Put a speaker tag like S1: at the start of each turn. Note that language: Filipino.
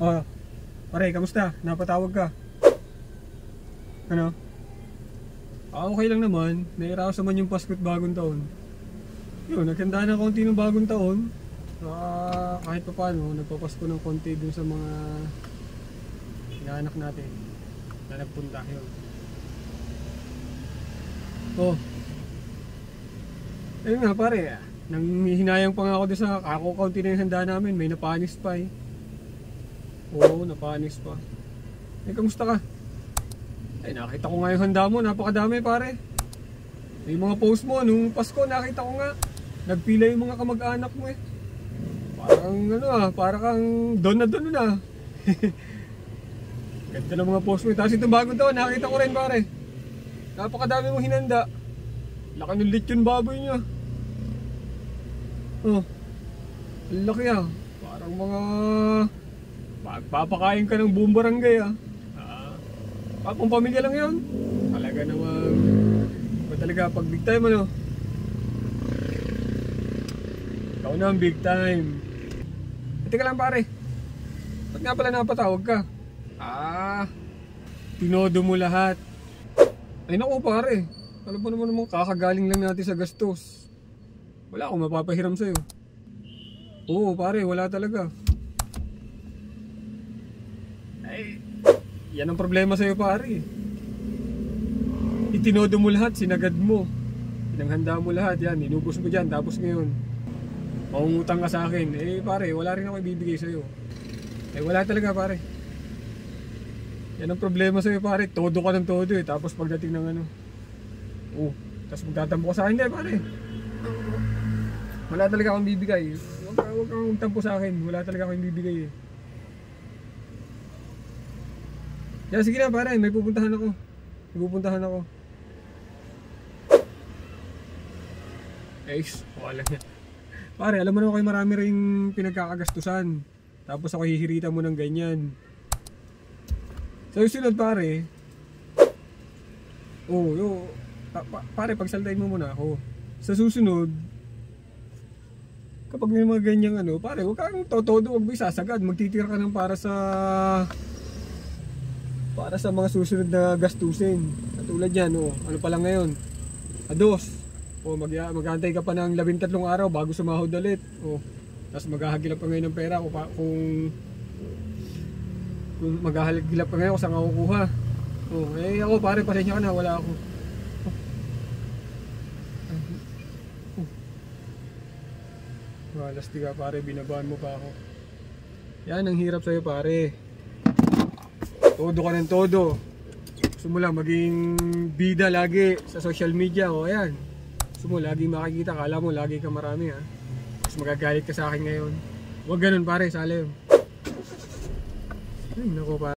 S1: Oh, pare, kamusta? Napatawag ka? Ano? Okay lang naman. Nairaos naman yung Pasko at bagong taon. Yun, naghanda na konti ng bagong taon. Kahit pa paano, nagpapasko ng konti dun sa mga inaanak natin na nagpunta. Yun. Oh. Ayun nga pare, nang hinayang pa nga ako doon sa kaunti na yung handa namin. May napanis pa eh. Oo, napanis pa. Eh, kamusta ka? Ay, nakita ko nga yung handa mo, napakadami pare. Yung mga post mo, nung Pasko, nakita ko nga. Nagpila yung mga kamag-anak mo eh. Parang ano parang kang doon na. Ganda ng mga post mo. Tapos itong bagong taon, nakita ko rin pare. Napakadami mong hinanda. Laki ng lechon baboy niya. Oh, ang laki Parang mga papakain ka ng buong barangay Papang pamilya lang yun. Talaga naman. Talaga pag big time ano. Ikaw na ang big time. Teka lang pare. Ba't nga pala napatawag ka? Tinodo mo lahat. Ay naku pare. Alam mo naman kakagaling lang natin sa gastos. Wala akong mapapahiram sa'yo. Oo pare, wala talaga. Ay, yan ang problema sa'yo pare. Itinodo mo lahat, sinagad mo. Pinanghanda mo lahat, yan, inubos mo dyan. Tapos ngayon, mangungutang ka sa akin. Eh pare, wala rin ako ibibigay sa'yo. Eh wala talaga pare. Yan ang problema sa'yo pare, todo ka ng todo eh. Tapos pagdating ng ano, tapos magtatampo ka sa akin, hindi pare. Wala talaga akong bibigay. Huwag kang magtampo sa akin, wala talaga akong bibigay eh. Yan, sige na pare, may pupuntahan ako. Wala niya. Pare, alam mo naman kayo marami rin pinagkakagastusan. Tapos ako hihirita mo ng ganyan. Sa susunod pare. Pare, pagsaltayin mo muna ako. Sa susunod, kapag may mga ganyang pare, huwag kang totodo, huwag mo isasagad. Magtitira ka ng para sa mga susunod na gastusin. Katulad yan, ano pa lang ngayon? Ados. Mag-aantay ka pa ng 13 araw bago sumahod ulit. Tapos maghahagilap ka ngayon ng pera kung maghahagilap ka ngayon kung saan ka kukuha. Ako pare, pasensya ka na, wala ako. Alas tiga pare, binabaan mo pa ako. Yan ang hirap sa'yo pare. Todo ka ng todo. Gusto mo lang maging bida lagi sa social media. Ayan. Gusto mo lagi makikita, kala mo lagi ka marami Tapos magagalit ka sa akin ngayon. Huwag ganun pare, salim. Ay nako pare.